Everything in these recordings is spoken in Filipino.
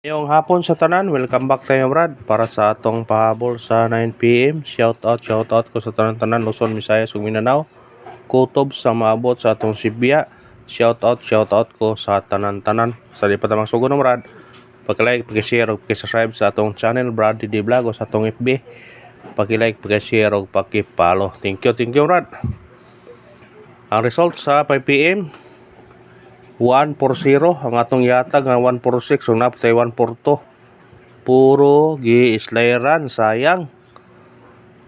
Ngayong hapon sa tanan, welcome back tayo Brad para sa atong pahabol sa 9 PM. Shout out ko sa tanan Luzon, Visayas ug Mindanao. Kutob sa maabot sa atong Sibya. Shout out ko sa tanan sa di pa tamang sugo no Brad. Pag-like, pag-share ug pag-subscribe sa atong channel Brad DD Vlog o sa atong FB. Pag-like, pag-share ug pag-follow. Thank you Brad. Ang result sa 5 PM 1-4-0 ang atong yatag nga 1-4-6 ug napatay 1-4-2. Puro gi-slayran, sayang.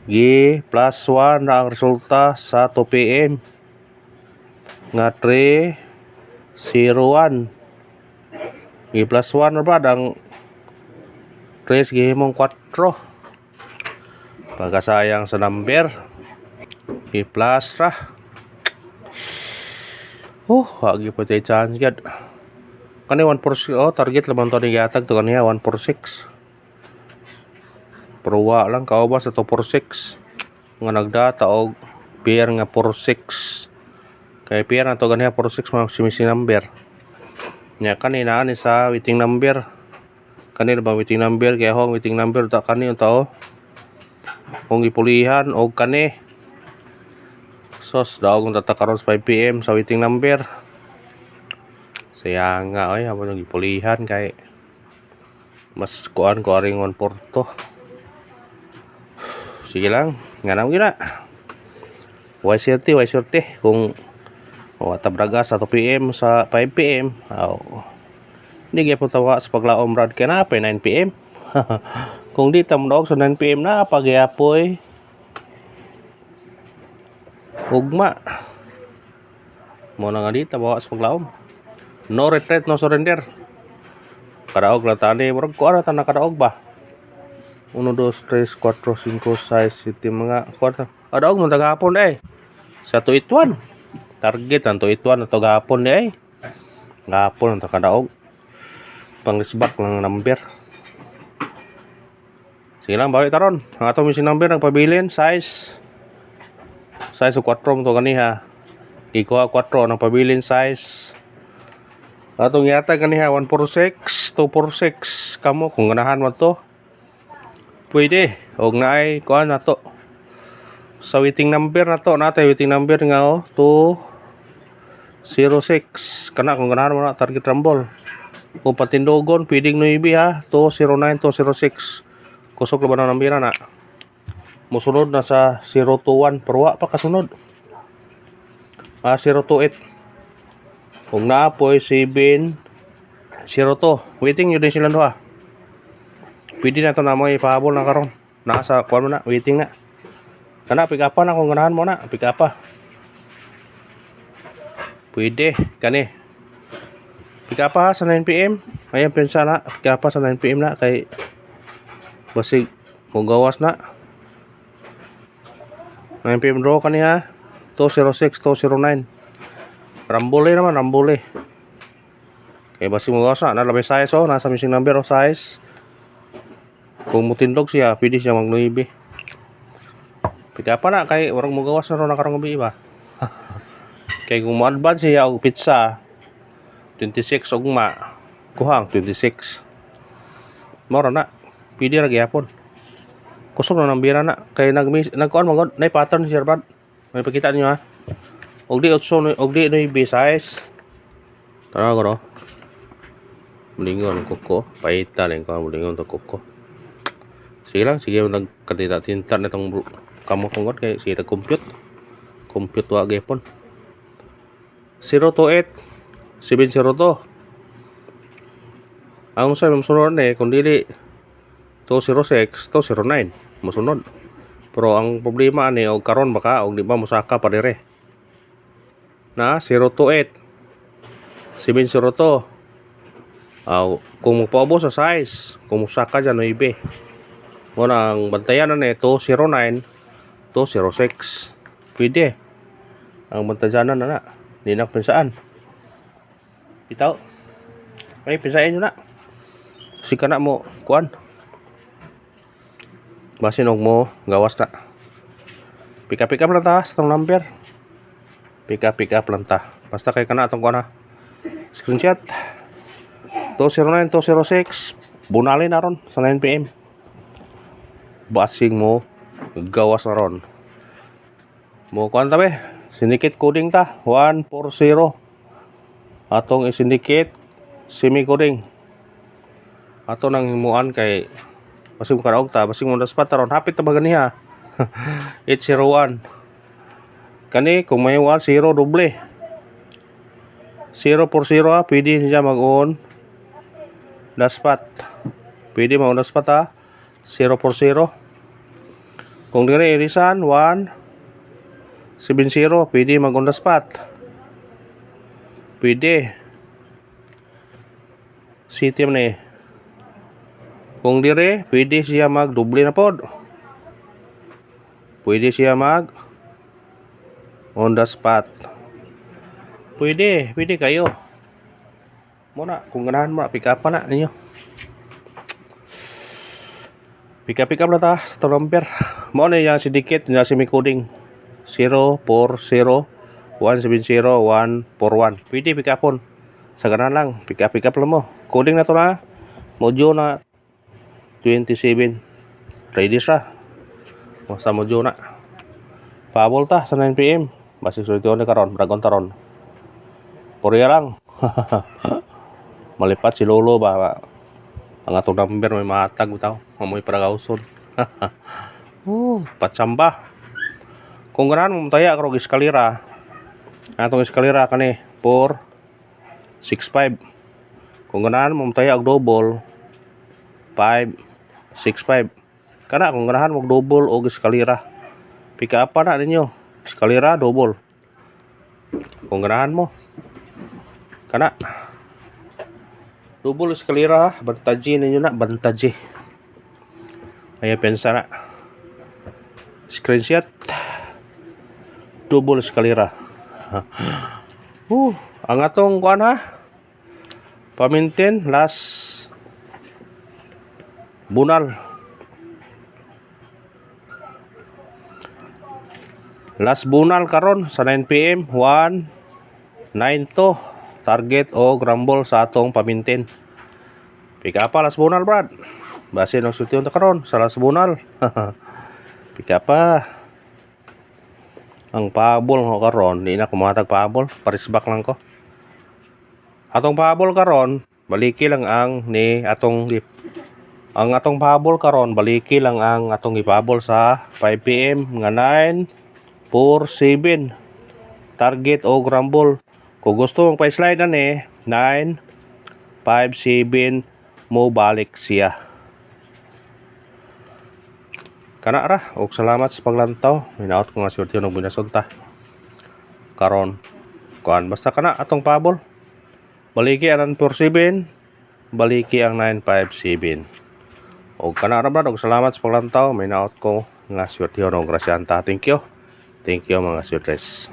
Gi +1 na ang resulta sa 2 PM nga 3-0-1. Gi +1 na ba ang 3 gihimong 4. Pagkasayang sa number. Gi plus ra. Wagi pa tayo chance gad. Kani 1-4-6 target laman to ni yatag to kaniya 1-4-6. Pero wa lang kauba sa 2-4-6 nga nagdata og pair nga 4-6. Kay pair na to kaniya 4-6 mga simisi number. Nya kanina ani sa waiting number. Kanina ba waiting number kay hong waiting number ta kani unta kung ipulihan og kani sos daw kung tatakaron sa 5 PM sa waiting number. Sayang nga habang nang ipulihan kay mas kuan ko aring 1-4-2. Sige lang, nganam gina. Way swerte kung tabraga sa 2 PM sa 5 PM. Hindi gyapon tawa sa paglaom Brad kay na pa 9 PM. Kung di ta mo sa 9 PM na pagyapoy ugma mo na nga dito bawa sa paglaom. No retreat, no surrender. Kadaog lang tani murag kuara ta nakadaog ba 1, 2, 3, 4, 5, 6, 7 mga kwarta kadaog mo tagahapon sa tuitwan target ang tuitwan ato gahapon gahapon ang kadaog pang-risback lang number. Sige lang bawi taron ang atong missing number nagpabilin size o 4 mo to kaniha. Ikuha 4 ng pabilin size. Atong yata kaniha 1-4-6, 2-4-6 kamo kung ganahan mo to. Pwede og naay kuan nato. Sa waiting number nato natay waiting number nga 2-0-6 kana kung ganahan mo na target rumble. Kung patindogon pwedeng 9 2-0-9, 2-0-6. Kusog ba na nambira na. Musunod na sa 0-1 pero wa pa kasunod. 0-8 kung naapoy 7-0-2 waiting yun din sila duha. Pwede na ito na mo ipahabol na karon nasa kuwan mo na waiting na kana pick-up na kung ganahan mo na pick-up pwede kani pick-up sa 9 PM. Ayan pensa na pick-up sa 9 PM na kay basig kung gawas na 9 PM draw kaniha 2-0-6, 2-0-9. Rambole naman, rambole. Kaya basi mo gawas na labay size nasa missing number size. Kung mutindog siya, pwede siya mag-9. Pika pa na kay warang mo gawas na ron nakarang gabi ba. Kay kung mo advance siya og pizza 26 ugma kuhang 26. Mora na, pwede ra gyapon. Kusog na nambira na kay nagkuan mo nay pattern siya Brad. May pakita niyo og di 8 og di 9 size. Tara ko mulingon koko paita lang ko mulingon to koko. Sige lang sige nagkatita-tinta na tong kamo kungod kay sige compute wa gyapon. 0-8 7-0-2 ang sa musunod kung dili 2-0-6 2-0-9 musunod. Pero ang problema ani og karon baka og di ba musaka pa dire. Na 0-8 7-0-2 kung magpaubos sa size kung musaka dyan 9 mo na ang bantayan na 2-0-9 2-0-6 pwede ang bantayan na di na pinsaan bitaw ay pinsain nyo na kasi ka na mo kuan basin og mo gawas na pick up lang ta sa tong number pick up lang ta basta kay kana atong kuan screenshot 209 206 bunalin na ron sa 9 PM. Basing mo gawas na ron. Mo kuan ta be, syndicate coding ta 140. Atong i-syndicate semi-coding. Ato nang himuan kay basing mo karaog ta, basing mo daspat ta ron hapit ta ba ganiha. 801. Kani kung may 1 0 doble. 0 por 0 pwede siya mag-on daspat. Pwede mag-on daspat ha. 0 por 0. Kung dire irisan 1 70 pwede mag-on daspat. Pwede. City man eh. Kung dire pwede siya mag-doble na pod. Pwede siya mag on the spot. Pwede kayo. Muna, kung ganahan mo, pick up pa na ninyo. Pick up na ta sa number. Mo na yung syndicate na semi-coding 0 por 0 170 141. Pwede pick upon. Sa ganahan lang, pick up lang mo. Coding na to na. Mojo na 27. Ready siya. Sa mojo na. Pabol ta sa 9 PM. Basig sultiyon ni karon, dragon taron. Porya lang. Malipat si Lolo ba. Ang atong number may matag bitaw, amoy paragawson. Patsamba. Kung ganahan mo taya karog eskalera. Atong eskalera kani 465. Kung ganahan mo taya og double 565. Kana kung ganahan mo double o eskalera. Pick up na ninyo. Eskalera double. Kung ganahan mo. Kana. Double eskalera, bantaji ninyo na, bantaji. Ay pensa na. Screenshot. Double eskalera. Ang atong kuan ha. Pamintin last bunal. Last bunal karon sa 9 PM 192 target o grumble sa atong pamintin. Pika pa last bunal brad. Base ng sultiyon ta karon sa last bunal. Pika pa. Ang pahabol ko karon, di na kumatag pahabol, parisbak lang ko. Atong pahabol karon, baliki lang ang ni atong ang atong pahabol karon, baliki lang ang atong ipahabol sa 5 PM nga 947 target o grumble. Kung gusto mong pa-slide na ni 957 mo balik siya. Kana ra og salamat sa paglantaw. Minaot ko nga swerte ng binasunta. Karon kuan basta kana atong pahabol. Baliki ang 947, baliki ang 957. Og kana ra brad og salamat sa paglantaw. Minaot ko nga swerte ng grasyanta. Thank you. Thank you mga sweetres.